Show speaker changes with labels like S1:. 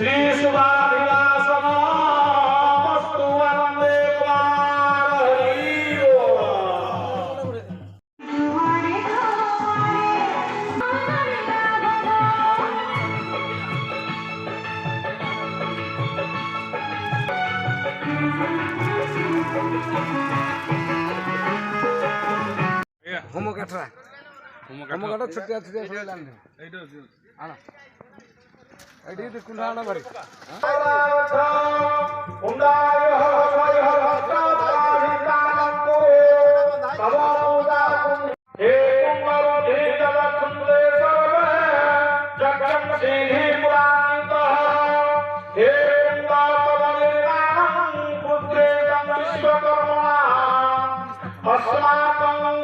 S1: श्री सुभाषिवासनमस्तु वन्दे कुमार हरि बोल।
S2: হোমকাঠা ছুটিয়া ছুটিয়া শুনলাম আনা এইটি কোনটা আনা বাড়ি
S1: अस्माकं